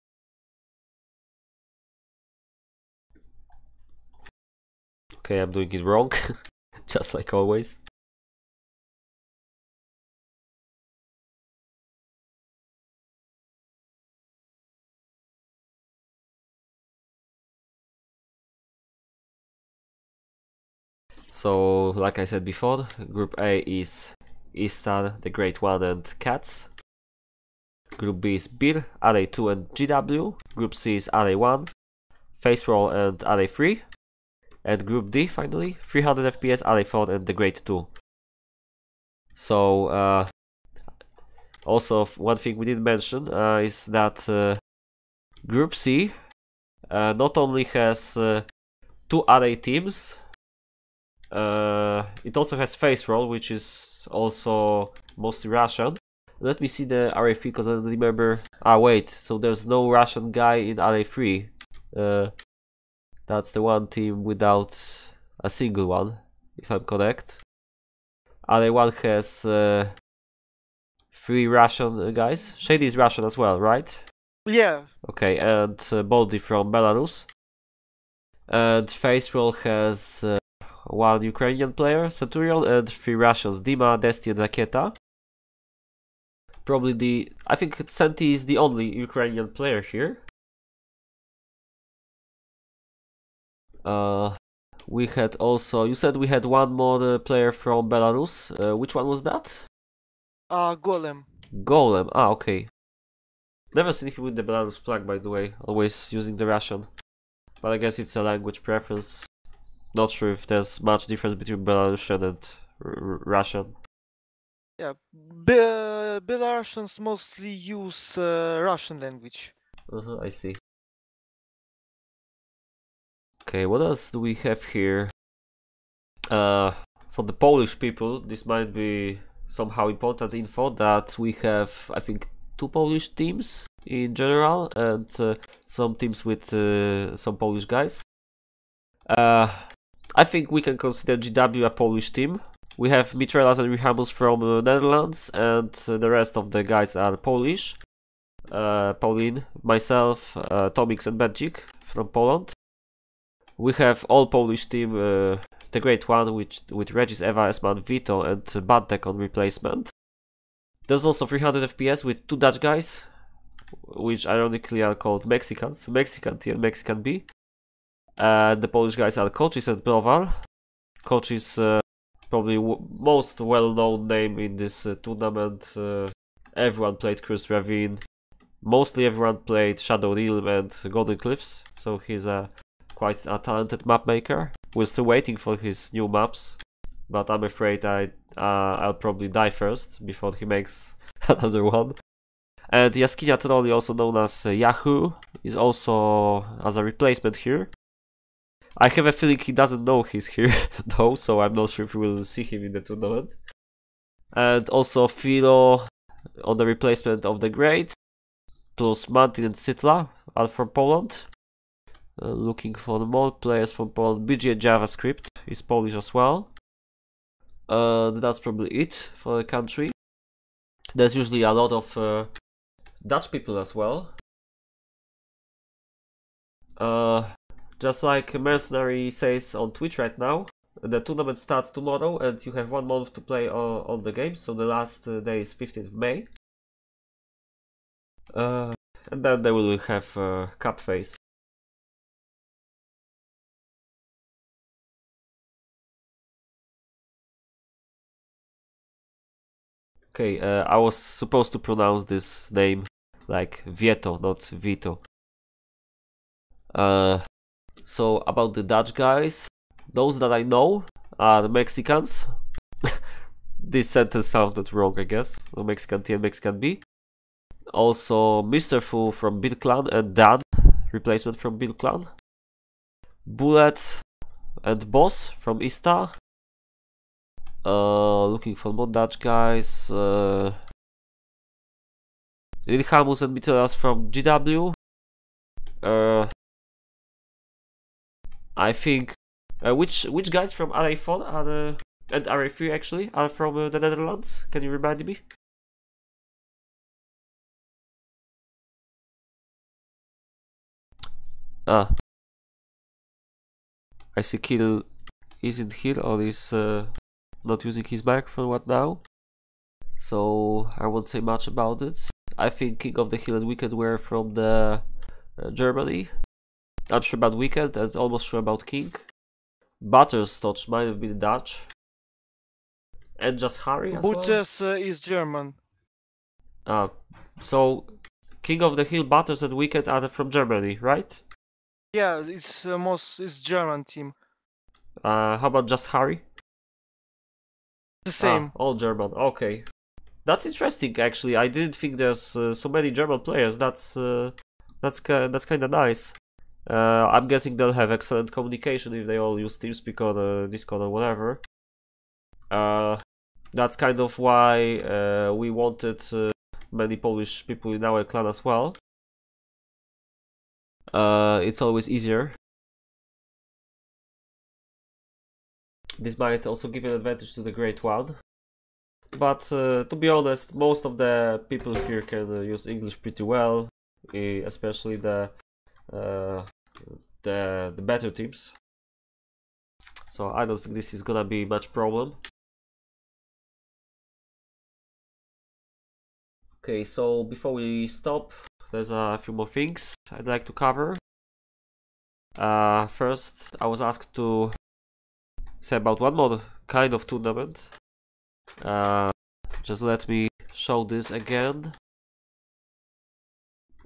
Okay, I'm doing it wrong, just like always. So, like I said before, Group A is Destah, the GreyWarden, and Cats. Group B is Beer, RA2 and GW. Group C is RA1, FACEROLL and RA3. And Group D, finally, 300 FPS, RA4 and the Great 2. So, also one thing we didn't mention is that Group C not only has 2 RA teams, it also has FACEROLL, which is also mostly Russian. Let me see the RA3 because I don't remember. Ah, wait, so there's no Russian guy in RA3. That's the one team without a single one, if I'm correct. RA1 has 3 Russian guys. Shady is Russian as well, right?
Yeah.
Okay, and Baldy from Belarus. And FACEROLL has 1 Ukrainian player, Centurion, and 3 Russians, Dima, Destah, and Raketa. Probably I think Centi is the only Ukrainian player here. We had also, you said we had 1 more player from Belarus. Which one was that?
Gollem.
Gollem, okay. Never seen him with the Belarus flag, by the way, always using the Russian. But I guess it's a language preference. Not sure if there's much difference between Belarusian and Russian.
Yeah, Belarusians mostly use Russian language.
I see. Okay, what else do we have here? For the Polish people, this might be somehow important info that we have, I think, 2 Polish teams in general and some teams with some Polish guys. I think we can consider GW a Polish team. We have Mithrellas and Rinhamus from Netherlands, and the rest of the guys are Polish. Pauline, myself, Tomixx and Bercik from Poland. We have all Polish team, the great one, with Regis, Eva, Essman, Vieto and Bartek on replacement. There's also 300 FPS with 2 Dutch guys, which ironically are called Mexicans, Mexican T and Mexican B. And the Polish guys are Coaches and Browar. Coaches probably most well-known name in this tournament. Everyone played Curse Ravine. Mostly everyone played Shadow Realm and Golden Cliffs, so he's quite a talented map maker. We're still waiting for his new maps, but I'm afraid I'll probably die first before he makes another one. And Jaskinia Trolli, also known as Yahoo, is also as a replacement here. I have a feeling he doesn't know he's here though, so I'm not sure if we will see him in the tournament. And also Philo on the replacement of the Great, plus Martin and Sitla are from Poland. Looking for more players from Poland. BG JavaScript is Polish as well. That's probably it for the country. There's usually a lot of Dutch people as well. Just like Mercenary says on Twitch right now, the tournament starts tomorrow and you have 1 month to play on the game, so the last day is 15th of May. And then they will have cup phase. Okay, I was supposed to pronounce this name like Vieto, not Vito. So about the Dutch guys, those that I know are Mexicans. This sentence sounded wrong, I guess. So Mexican T and Mexican B. Also Mr. Fu from Bill Clan and Daan, replacement from Bill Clan. Bullet and Boss from Ista. Looking for more Dutch guys. Rinhamus and Mithrellas from GW. I think which guys from RA4 are and RA3 actually are from the Netherlands? Can you remind me? I see Kill isn't here or is not using his microphone. What now? So I won't say much about it. I think King of the Hill and Wicked were from the Germany. I'm sure about Wicked and almost sure about King. Stotch might have been Dutch. And just Harry as
Butchers
well?
is German.
So King of the Hill, Butters and Wicked are from Germany, right?
Yeah, it's German team.
How about just Harry?
The same.
All German. Okay, that's interesting. Actually, I didn't think there's so many German players. That's kind of nice. I'm guessing they'll have excellent communication if they all use TeamSpeak or Discord or whatever. That's kind of why we wanted many Polish people in our clan as well. It's always easier. This might also give an advantage to the Great One. But to be honest, most of the people here can use English pretty well, especially the better teams. So I don't think this is gonna be much problem. Okay, so before we stop, there's a few more things I'd like to cover. First, I was asked to say about one more kind of tournament. Just let me show this again.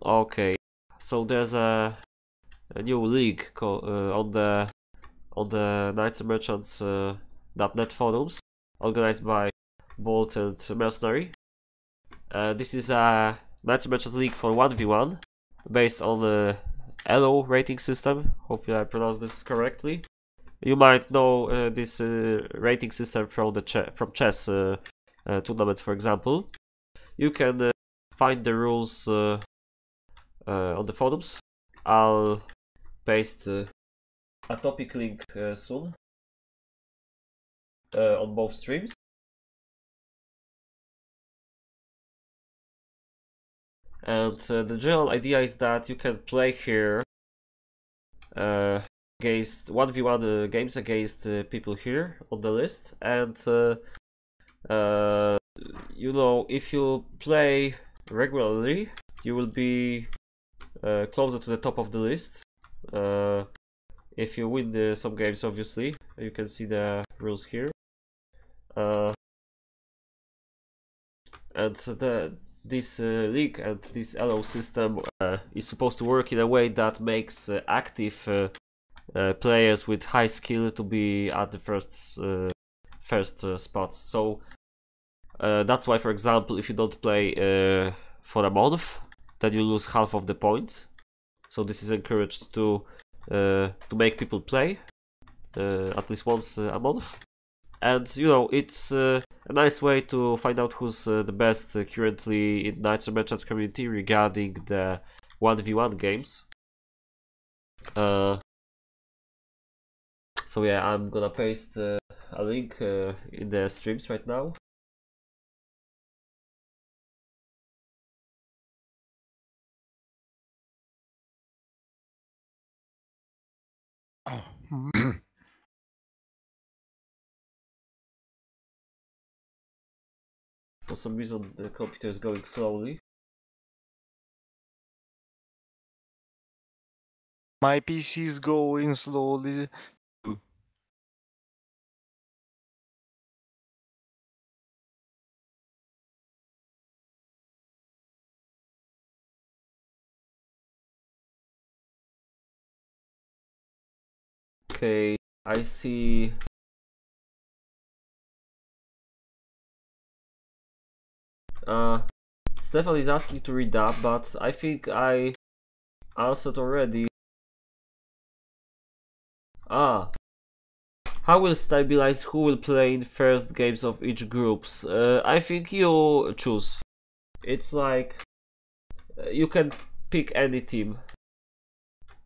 Okay, so there's a new league on the Knights and Merchants .net forums, organized by Bolt and Mercenary. This is a Knights and Merchants league for 1v1, based on the LO rating system. Hopefully I pronounced this correctly. You might know this rating system from chess tournaments, for example. You can find the rules on the forums. I'll paste a topic link soon on both streams. And the general idea is that you can play here against 1v1 games against people here on the list, and you know, if you play regularly, you will be closer to the top of the list. If you win some games, obviously, you can see the rules here. And this league and this LO system is supposed to work in a way that makes active players with high skill to be at the first spots. So that's why, for example, if you don't play for a month, then you lose half of the points. So this is encouraged to make people play at least once a month. And you know, it's a nice way to find out who's the best currently in Knights and Merchants community regarding the 1v1 games. So yeah, I'm gonna paste a link in the streams right now. For some reason the computer is going slowly.
My PC is going slowly.
Okay, I see. Stefan is asking to read that, but I think I answered already. How will stabilize who will play in first games of each groups? I think you choose. It's like you can pick any team.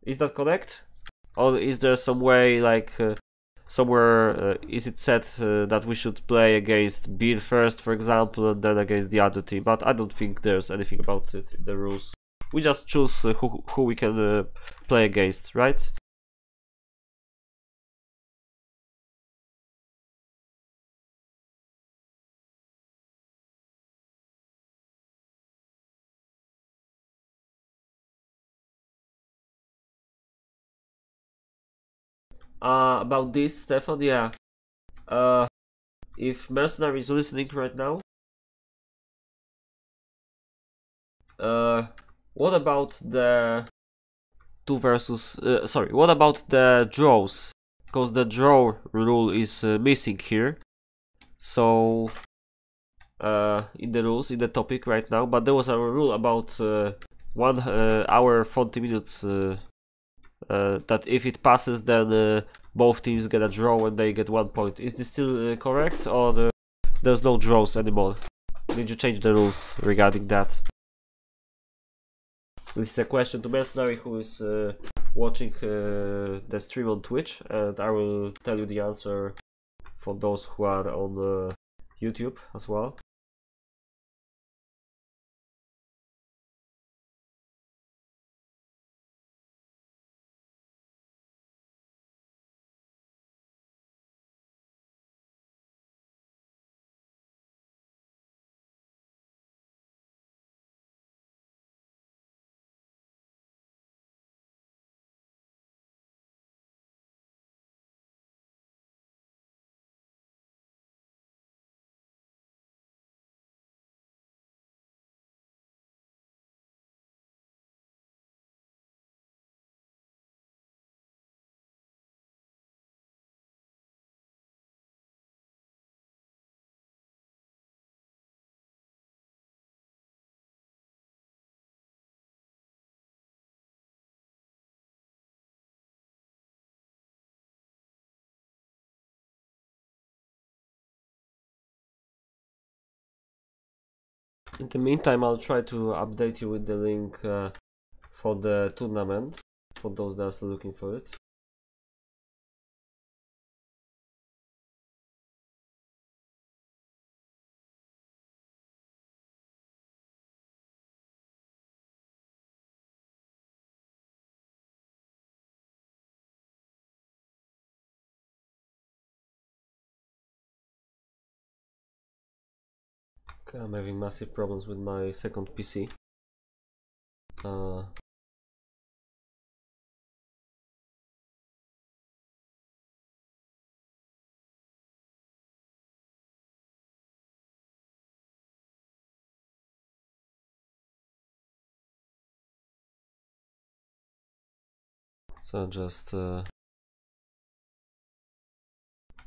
Is that correct? Or is there some way, like somewhere is it set that we should play against B first, for example, and then against the other team? But I don't think there's anything about it in the rules. We just choose who we can play against, right? About this, Stefan, yeah. If Mercenary is listening right now, what about the what about the draws? Because the draw rule is missing here. So in the rules, in the topic right now, but there was a rule about 1 hour 40 minutes that if it passes, then both teams get a draw and they get 1 point. Is this still correct, or there's no draws anymore? Did you change the rules regarding that? This is a question to Mercenary, who is watching the stream on Twitch, and I will tell you the answer for those who are on YouTube as well. In the meantime, I'll try to update you with the link for the tournament, for those that are still looking for it. Okay, I'm having massive problems with my second PC. So just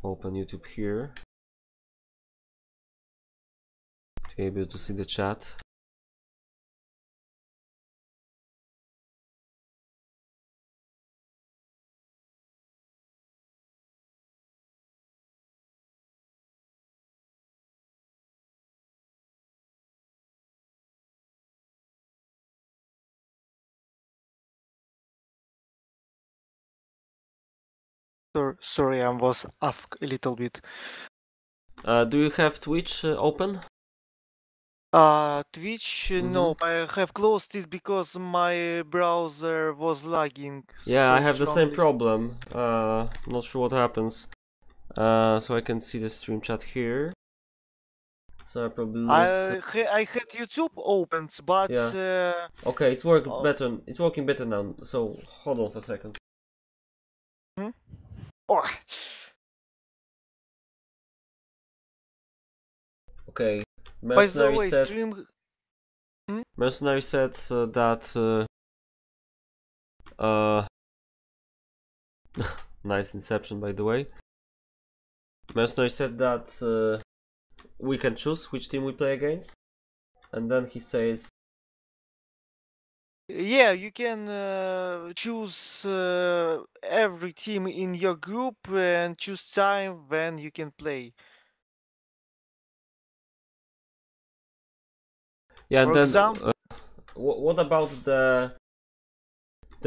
open YouTube here to be able to see the chat.
Sorry, I was off a little bit.
Do you have Twitch open?
Twitch, no, I have closed it because my browser was lagging.
Yeah,
so
I have the same
strongly.
problem. Not sure what happens. So I can see the stream chat here. So I probably lose.
I had YouTube opened, but
yeah. Okay, it's working better. It's working better now. So hold on for a second.
Oh.
Okay,
Mercenary
Mercenary said.
stream.
Mercenary said that. Nice inception, by the way. Mercenary said that we can choose which team we play against, and then he says,
yeah, you can choose every team in your group and choose time when you can play.
yeah, and
For
then
example,
what about the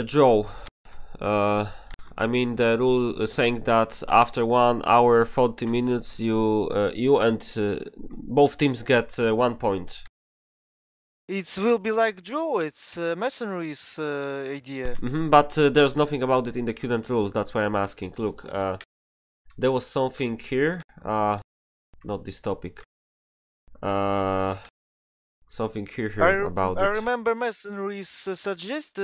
draw? I mean the rule saying that after 1 hour 40 minutes you and both teams get 1 point.
it will be like draw. It's Mercenary's idea.
But there's nothing about it in the current rules. That's why I'm asking. Look, there was something here. Not this topic. Something here about it.
I remember Mercenary's suggestion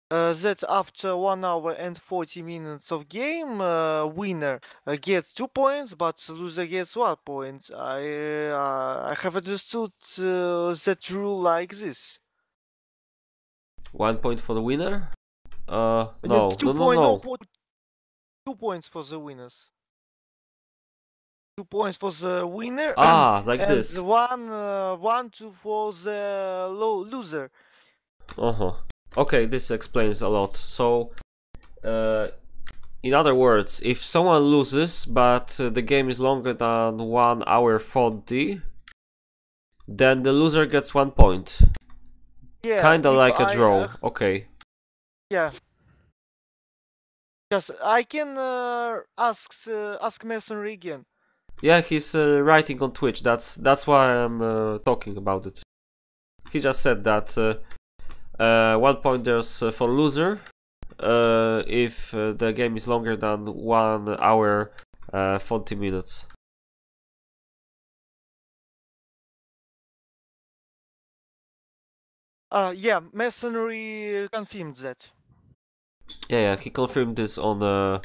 that after 1 hour and 40 minutes of game, winner gets 2 points, but loser gets 1 point. I have understood that rule like this.
1 point for the winner? No,
2
no.
2 points for the winners. 2 points for the winner.
Like
and
this.
1 2 for the loser.
Okay, this explains a lot. So, in other words, if someone loses, but the game is longer than 1 hour 40, then the loser gets 1 point.
Yeah,
Kinda
if
like a draw. Okay.
Yeah. Just I can ask Mercenary again.
Yeah, he's writing on Twitch. That's why I'm talking about it. He just said that 1 point there's for loser if the game is longer than 1 hour 40 minutes.
Yeah, Mercenary confirmed that.
Yeah, he confirmed this on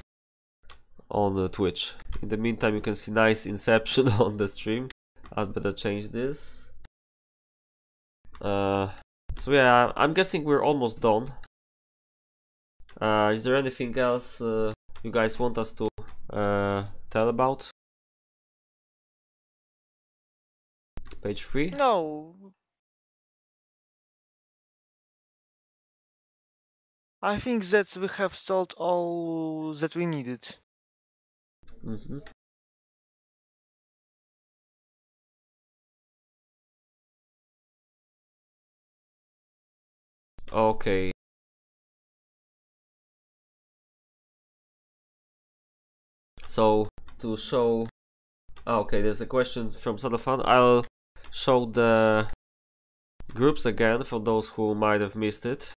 Twitch. In the meantime, you can see nice Inception on the stream. I'd better change this. So yeah, I'm guessing we're almost done. Is there anything else you guys want us to tell about? Page 3?
No. I think that we have solved all that we needed.
Mm-hmm. Okay. So to show, okay, there's a question from Sadofan. I'll show the groups again for those who might have missed it.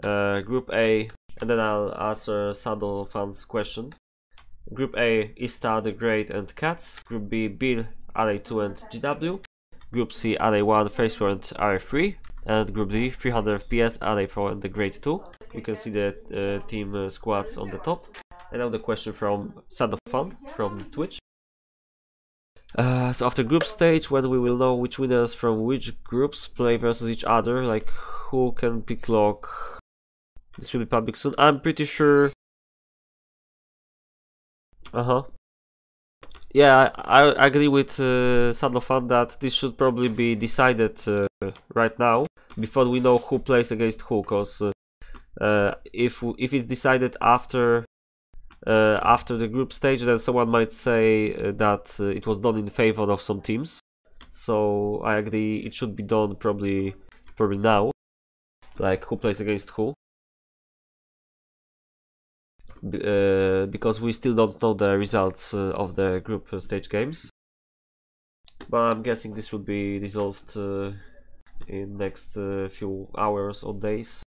Group A, and then I'll answer Sadofan's question. Group A, Destah, the Great, and Cats. Group B, Bill, RA2 and GW. Group C, RA1, FACEROLL and RA3. And Group D, 300 FPS, RA4 and the Great 2. You can see the team squads on the top. And now the question from Sadofan from Twitch. So after group stage, when we will know which winners from which groups play versus each other, like who can pick lock. This will be public soon. I'm pretty sure. Yeah, I agree with Sadofan that this should probably be decided right now before we know who plays against who. Because if it's decided after the group stage, then someone might say that it was done in favor of some teams. So I agree, it should be done probably now, like who plays against who. Because we still don't know the results of the group stage games. But I'm guessing this will be resolved in next few hours or days.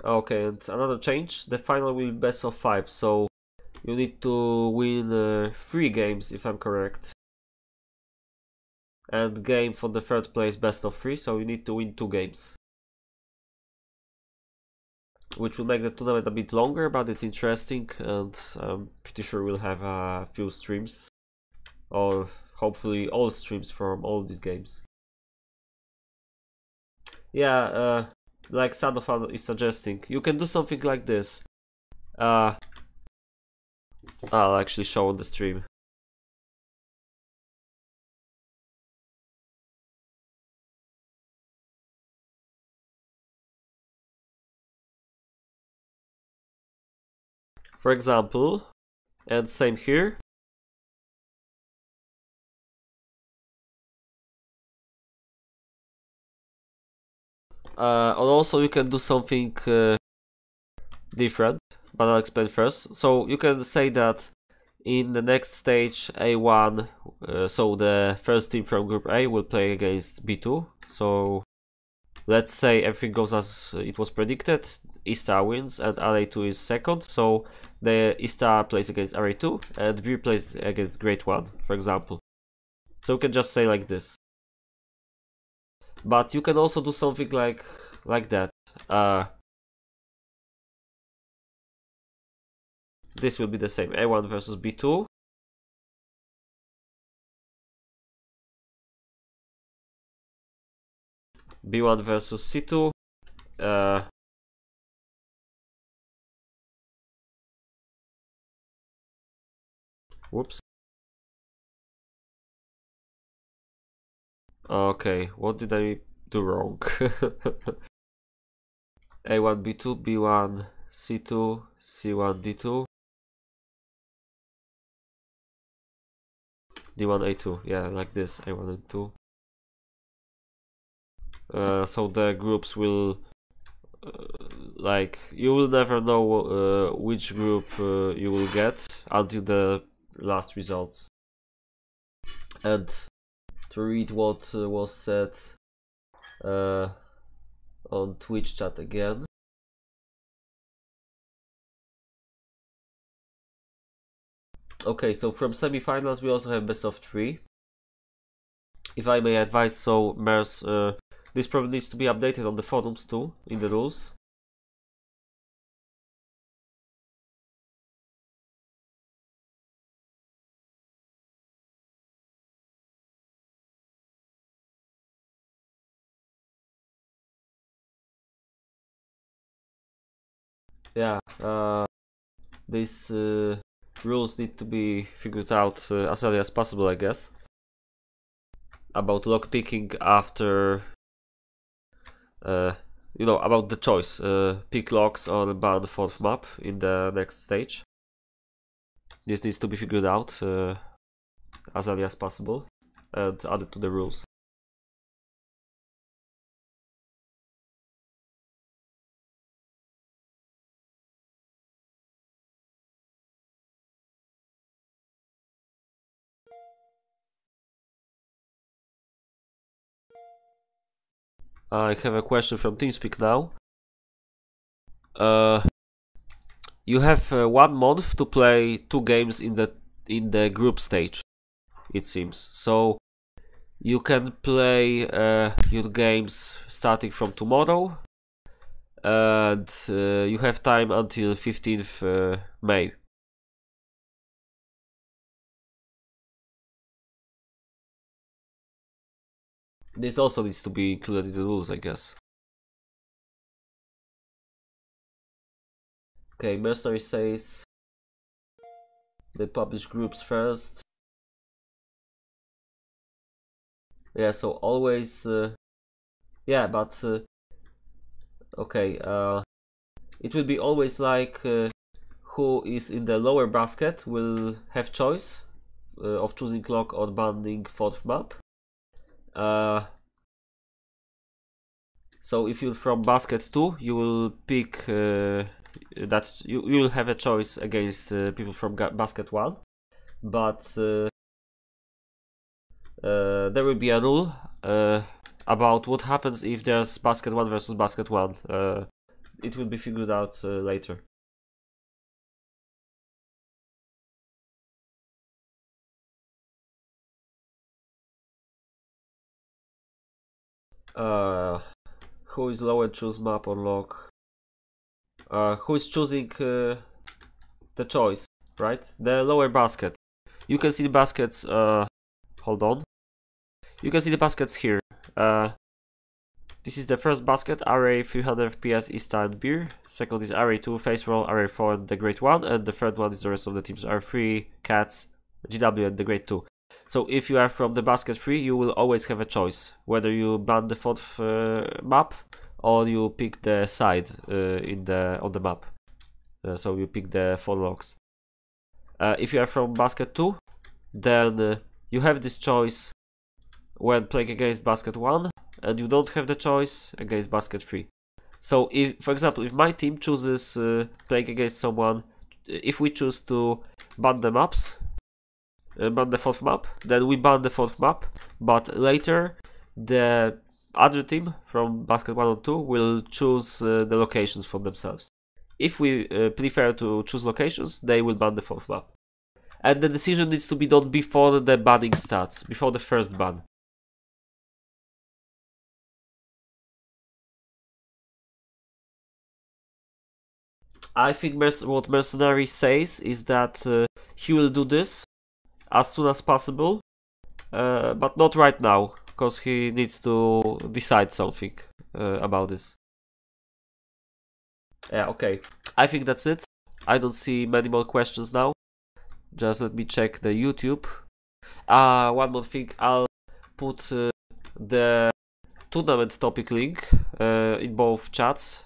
Okay, and another change, the final will be best of 5, so you need to win 3 games if I'm correct. And game for the third place best of 3, so you need to win 2 games. Which will make the tournament a bit longer, but it's interesting, and I'm pretty sure we'll have a few streams. Or hopefully all streams from all these games. Yeah, like Sadofan is suggesting, you can do something like this. I'll actually show on the stream. For example, and same here. And also you can do something different, but I'll explain first. So you can say that in the next stage A1, so the first team from group A will play against B2. So let's say everything goes as it was predicted, Destah wins and RA2 is second, so the Destah plays against RA2 and B plays against Great 1, for example. So we can just say like this. But you can also do something like that. This will be the same. A1 versus B2. B1 versus C2. Whoops. Okay, what did I do wrong? A1 B2, B1 C2, C1 D2, D1 A2. Yeah, like this. A1 and 2. So the groups will like, you will never know which group you will get until the last results. And to read what was said on Twitch chat again. Okay, so from semifinals we also have best of 3. If I may advise, so Mers, this probably needs to be updated on the forums too, in the rules. Yeah, these rules need to be figured out as early as possible, I guess. About lockpicking after, you know, about the choice, pick locks or ban 4th map in the next stage. This needs to be figured out as early as possible and added to the rules. I have a question from TeamSpeak now. You have 1 month to play 2 games in the group stage, it seems. So you can play your games starting from tomorrow, and you have time until 15th May. This also needs to be included in the rules, I guess. Okay, Mercenary says they publish groups first. Yeah, so always, yeah, but okay, it will be always like who is in the lower basket will have choice of choosing lock or banning 4th map. So if you're from basket 2, you will pick that you will have a choice against people from basket 1, but there will be a rule about what happens if there's basket 1 versus basket 1. It will be figured out later. Who is lower, choose map or lock? Who is choosing the choice, right? The lower basket. You can see the baskets, hold on. You can see the baskets here. This is the first basket, array 300 FPS Eastern Beer. Second is array 2, FACEROLL, array 4 and the grade 1. And the third one is the rest of the teams, R3, Cats, GW and the grade 2. So if you are from the basket 3, you will always have a choice. Whether you ban the 4th map or you pick the side on the map. So you pick the 4 locks. If you are from basket 2, then you have this choice when playing against basket 1, and you don't have the choice against basket 3. So if, for example, if my team chooses playing against someone, if we choose to ban the maps, ban the 4th map, then we ban the 4th map, but later the other team from basket 1 or 2 will choose the locations for themselves. If we prefer to choose locations, they will ban the 4th map. And the decision needs to be done before the banning starts, before the first ban. I think what Mercenary says is that he will do this as soon as possible, but not right now, because he needs to decide something about this. Yeah, okay. I think that's it. I don't see many more questions now. Just let me check the YouTube. One more thing. I'll put the tournament topic link in both chats.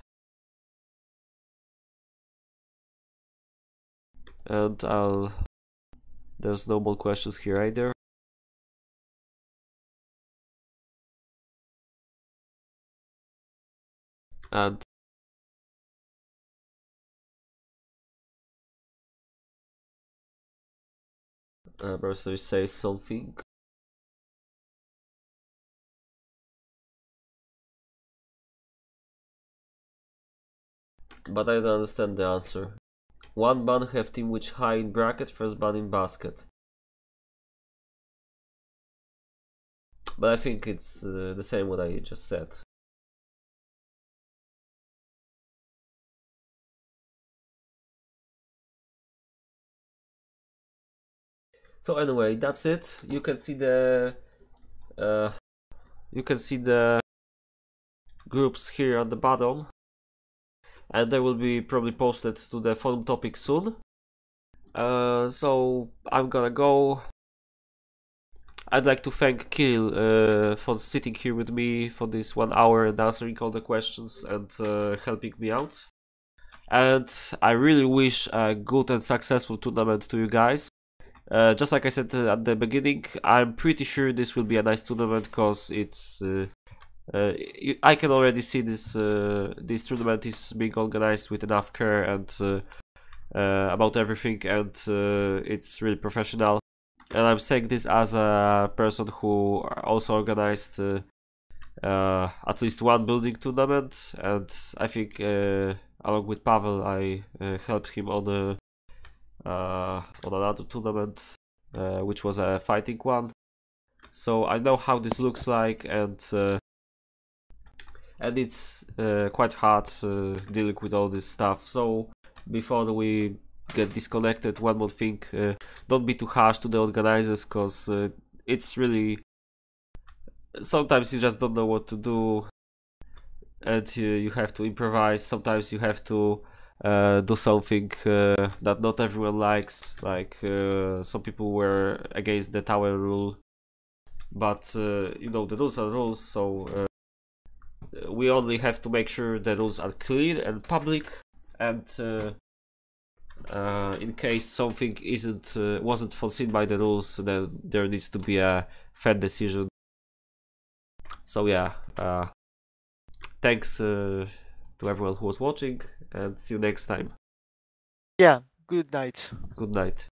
And there's no more questions here either. And Mercenary says something. But I don't understand the answer. One ban have team which high in bracket, first ban in basket. But I think it's the same what I just said. So anyway, that's it. You can see the groups here at the bottom, and they will be probably posted to the forum topic soon. So I'm gonna go. I'd like to thank Kirill for sitting here with me for this 1 hour and answering all the questions and helping me out. And I really wish a good and successful tournament to you guys. Just like I said at the beginning, I'm pretty sure this will be a nice tournament because it's. I can already see this tournament is being organized with enough care and about everything, and it's really professional. And I'm saying this as a person who also organized at least one building tournament, and I think along with Pavel I helped him on another tournament, which was a fighting one. So I know how this looks like, and it's quite hard dealing with all this stuff. So before we get disconnected, one more thing, don't be too harsh to the organizers, because it's really, sometimes you just don't know what to do and you have to improvise. Sometimes you have to do something that not everyone likes, like some people were against the tower rule, but you know, the rules are rules, so we only have to make sure the rules are clear and public, and in case something wasn't foreseen by the rules, then there needs to be a fair decision. So yeah, thanks to everyone who was watching, and see you next time.
Yeah, good night.
Good night.